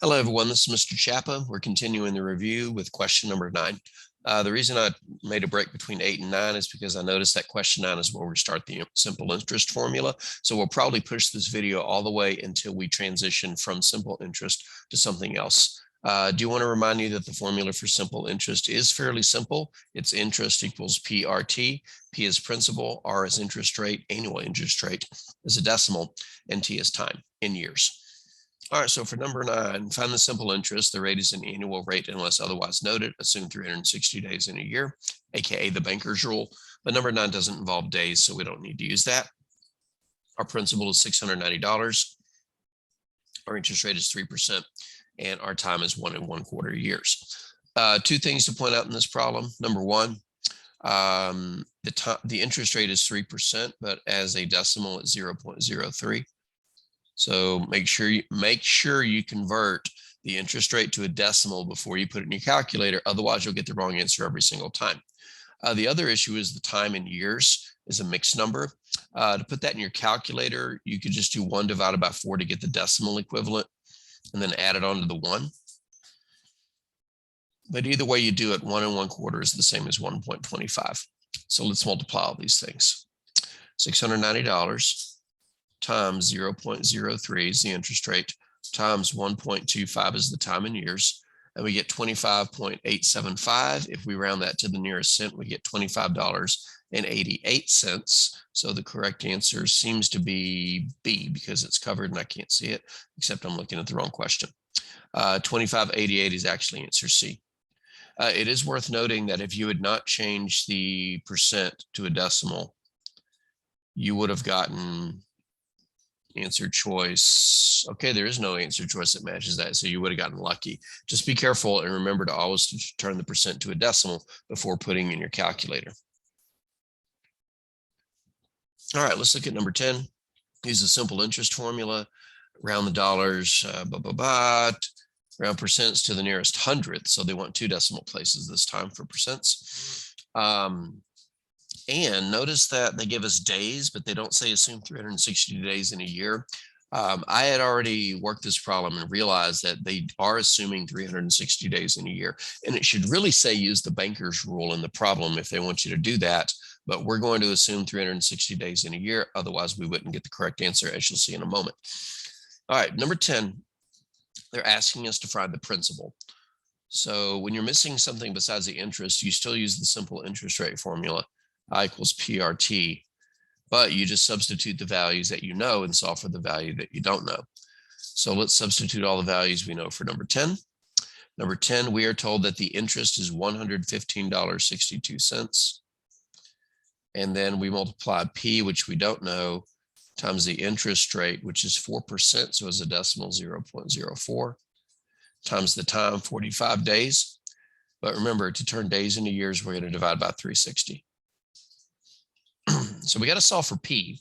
Hello, everyone. This is Mr. Chappa. We're continuing the review with question number 9. The reason I made a break between 8 and 9 is because I noticed that question 9 is where we start the simple interest formula. So we'll probably push this video all the way until we transition from simple interest to something else. Do you want to remind you that the formula for simple interest is fairly simple? It's interest equals PRT. P is principal, R is interest rate, annual interest rate is a decimal, and T is time in years. All right, so for number 9, find the simple interest. The rate is an annual rate unless otherwise noted. Assume 360 days in a year, aka the banker's rule. But number 9 doesn't involve days, so we don't need to use that. Our principal is $690. Our interest rate is 3%, and our time is 1 1/4 years. Two things to point out in this problem. Number 1, the interest rate is 3%, but as a decimal, it's 0.03. So make sure you convert the interest rate to a decimal before you put it in your calculator. Otherwise, you'll get the wrong answer every single time. The other issue is the time in years is a mixed number. To put that in your calculator, you could just do 1 divided by 4 to get the decimal equivalent and then add it on to the 1. But either way you do it, 1 1/4 is the same as 1.25. So let's multiply all these things. $690 times 0.03 is the interest rate, times 1.25 is the time in years, and we get 25.875. If we round that to the nearest cent, we get $25.88. So the correct answer seems to be B because it's covered and I can't see it, except I'm looking at the wrong question. 25.88 is actually answer C. It is worth noting that if you had not changed the percent to a decimal, you would have gotten answer choice. Okay, there is no answer choice that matches that, so you would have gotten lucky. Just be careful and remember to always turn the percent to a decimal before putting in your calculator. All right, let's look at number 10. Use the simple interest formula. Round the dollars, round percents to the nearest hundredth. So they want 2 decimal places this time for percents. And notice that they give us days, but they don't say assume 360 days in a year. I had already worked this problem and realized that they are assuming 360 days in a year. And it should really say use the banker's rule in the problem if they want you to do that. But we're going to assume 360 days in a year. Otherwise, we wouldn't get the correct answer, as you'll see in a moment. All right, number 10, they're asking us to find the principal. So when you're missing something besides the interest, you still use the simple interest rate formula. I equals PRT, but you just substitute the values that you know and solve for the value that you don't know. So let's substitute all the values we know for number 10. Number 10, we are told that the interest is $115.62. And then we multiply P, which we don't know, times the interest rate, which is 4%, so as a decimal 0.04, times the time, 45 days. But remember, to turn days into years, we're going to divide by 360. So we got to solve for P.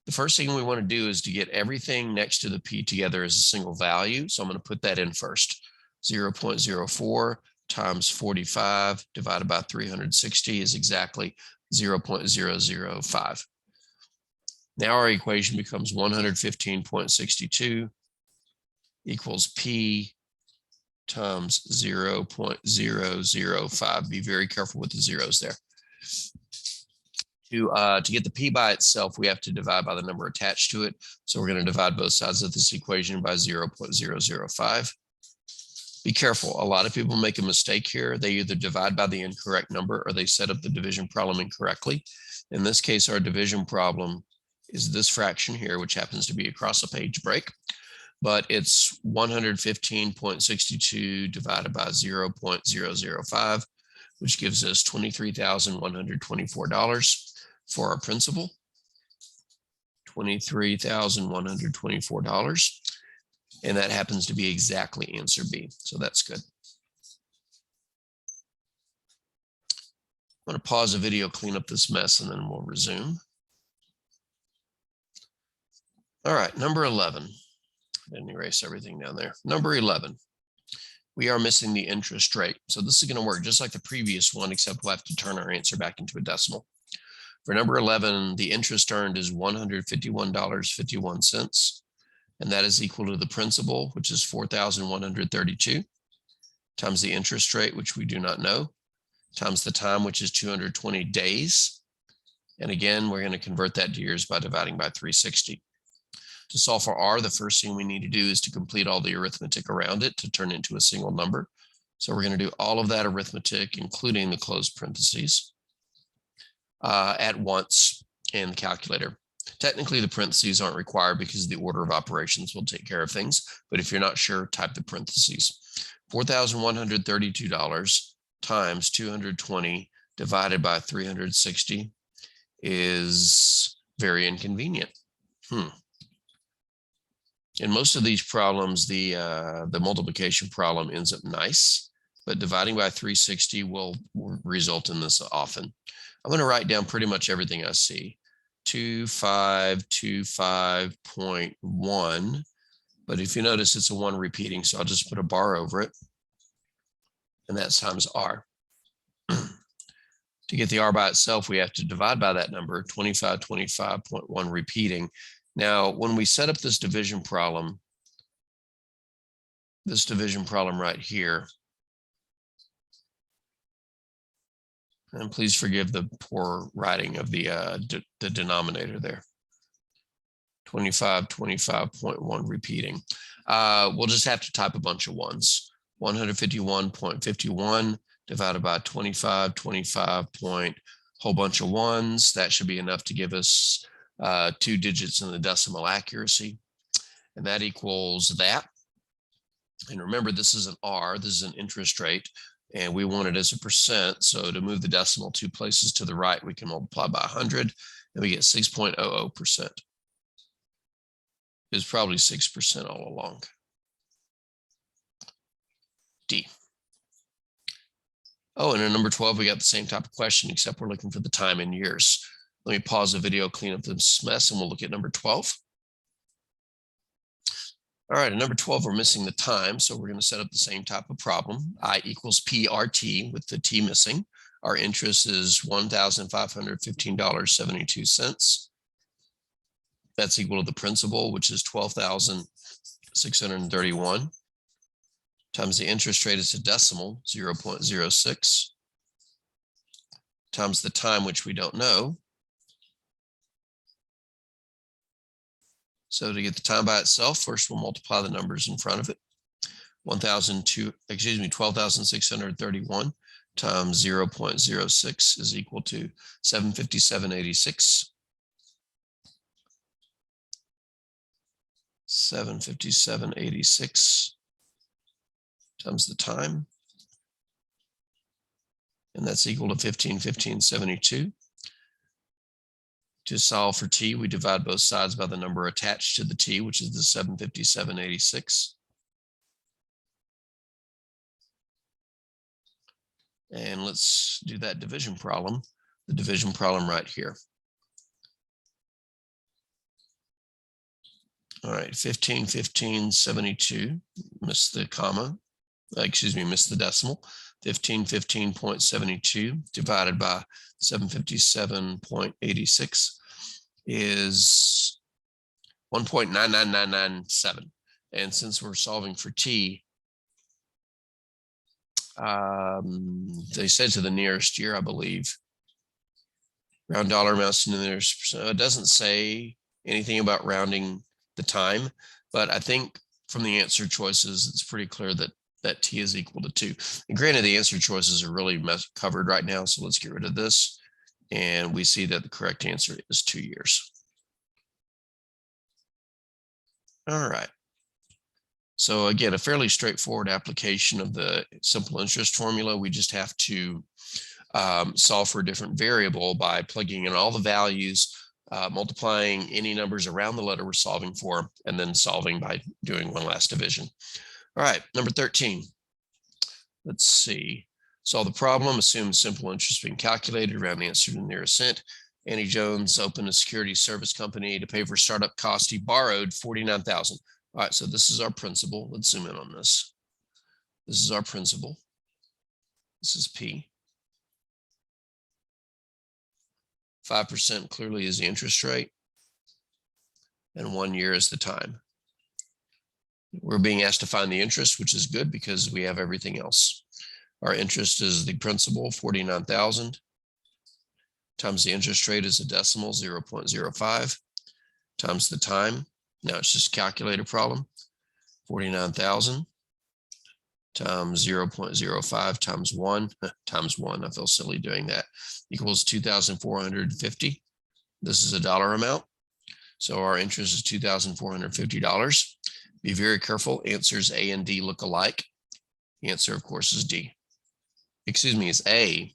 The first thing we want to do is to get everything next to the P together as a single value. So I'm going to put that in first. 0.04 times 45 divided by 360 is exactly 0.005. Now our equation becomes 115.62 equals P times 0.005. Be very careful with the zeros there. To get the P by itself, we have to divide by the number attached to it. So we're going to divide both sides of this equation by 0.005. Be careful. A lot of people make a mistake here. They either divide by the incorrect number or they set up the division problem incorrectly. In this case, our division problem is this fraction here, which happens to be across a page break. But it's 115.62 divided by 0.005, which gives us $23,124 for our principal. $23,124. And that happens to be exactly answer B. So that's good. I'm going to pause the video, clean up this mess, and then we'll resume. All right, number 11. I didn't erase everything down there. Number 11. We are missing the interest rate. So this is going to work just like the previous one, except we'll have to turn our answer back into a decimal. For number 11, the interest earned is $151.51. and that is equal to the principal, which is 4,132, times the interest rate, which we do not know, times the time, which is 220 days. And again, we're going to convert that to years by dividing by 360. To solve for R, the first thing we need to do is to complete all the arithmetic around it to turn it into a single number. So we're going to do all of that arithmetic, including the closed parentheses, at once in the calculator. Technically, the parentheses aren't required because the order of operations will take care of things. But if you're not sure, type the parentheses. $4,132 times 220 divided by 360 is very inconvenient. In most of these problems, the multiplication problem ends up nice, but dividing by 360 will result in this often. I'm going to write down pretty much everything I see. 2525.1, but if you notice, it's a 1 repeating, so I'll just put a bar over it, and that's times R. To get the R by itself, we have to divide by that number, 2525.1 repeating. Now, when we set up this division problem right here, and please forgive the poor writing of the denominator there, 2525.1 repeating. We'll just have to type a bunch of ones. 151.51 divided by 2525 point whole bunch of ones. That should be enough to give us 2 digits in the decimal accuracy, and that equals that. And remember, this is an R, this is an interest rate, and we want it as a percent. So to move the decimal 2 places to the right, we can multiply by 100, and we get 6.00%. It's probably 6% all along. D. Oh, and in number 12, we got the same type of question, except we're looking for the time in years. Let me pause the video, clean up this mess, and we'll look at number 12. All right, in number 12, we're missing the time, so we're going to set up the same type of problem. I equals PRT with the T missing. Our interest is $1,515.72. That's equal to the principal, which is $12,631, times the interest rate is a decimal, 0.06, times the time, which we don't know. So to get the time by itself, first we'll multiply the numbers in front of it. 12,631 times 0.06 is equal to 757.86. 757.86 times the time, and that's equal to 1515.72. To solve for T, we divide both sides by the number attached to the T, which is the 757.86. And let's do that division problem, the division problem right here. All right, 1515.72, missed the comma, missed the decimal. 1515.72 divided by 757.86 is 1.99997. And since we're solving for T, they said to the nearest year, I believe. Round dollar amounts to the nearest percent. It doesn't say anything about rounding the time, but I think from the answer choices, it's pretty clear that T is equal to 2. And granted, the answer choices are really covered right now, so let's get rid of this. And we see that the correct answer is 2 years. All right. So again, a fairly straightforward application of the simple interest formula. We just have to solve for a different variable by plugging in all the values, multiplying any numbers around the letter we're solving for, and then solving by doing one last division. All right, number 13. Let's see. Solve the problem, assume simple interest being calculated, around the answer to the nearest cent. Andy Jones opened a security service company to pay for startup costs. He borrowed $49,000. All right, so this is our principal. Let's zoom in on this. This is our principal. This is P. 5% clearly is the interest rate, and 1 year is the time. We're being asked to find the interest, which is good because we have everything else. Our interest is the principal, 49,000, times the interest rate is a decimal, 0.05, times the time. Now it's just a calculator problem. 49,000 times 0.05 times 1 times 1. I feel silly doing that. Equals 2,450. This is a dollar amount. So our interest is $2,450. Be very careful. Answers A and D look alike. The answer, of course, is D. Excuse me, is A.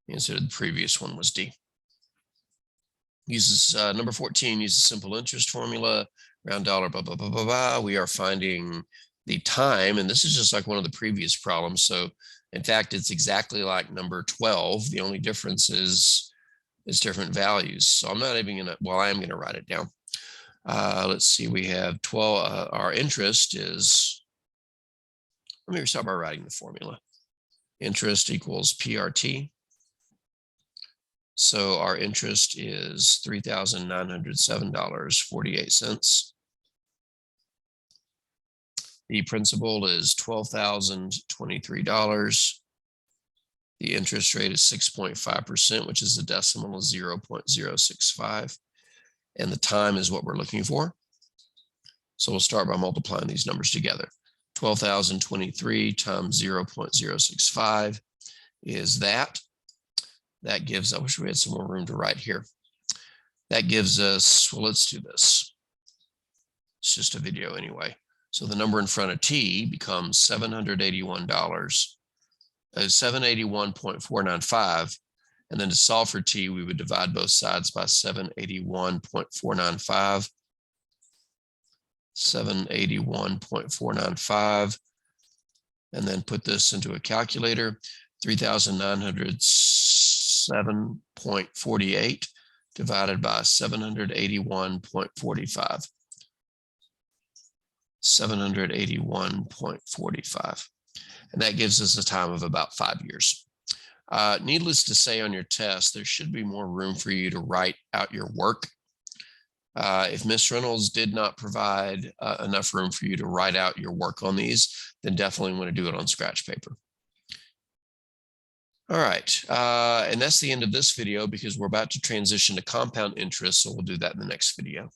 The answer to the previous one was D. Uses number 14, uses simple interest formula, round dollar, blah, blah, blah, blah, blah. We are finding the time, and this is just like one of the previous problems. So in fact, it's exactly like number 12. The only difference is different values. So I'm not even gonna, well, I am gonna write it down. Let's see, we have 12, our interest is, let me start by writing the formula. Interest equals PRT. So our interest is $3,907.48. The principal is $12,023. The interest rate is 6.5%, which is a decimal of 0.065. And the time is what we're looking for. So we'll start by multiplying these numbers together. 12,023 times 0.065 is that. That gives, I wish we had some more room to write here. That gives us, well, let's do this. It's just a video anyway. So the number in front of T becomes $781.495. And then to solve for T, we would divide both sides by 781.495. 781.495. And then put this into a calculator. 3,907.48 divided by 781.45. 781.45. And that gives us a time of about 5 years. Needless to say, on your test, there should be more room for you to write out your work. If Ms. Reynolds did not provide enough room for you to write out your work on these, then definitely want to do it on scratch paper. All right, and that's the end of this video because we're about to transition to compound interest, so we'll do that in the next video.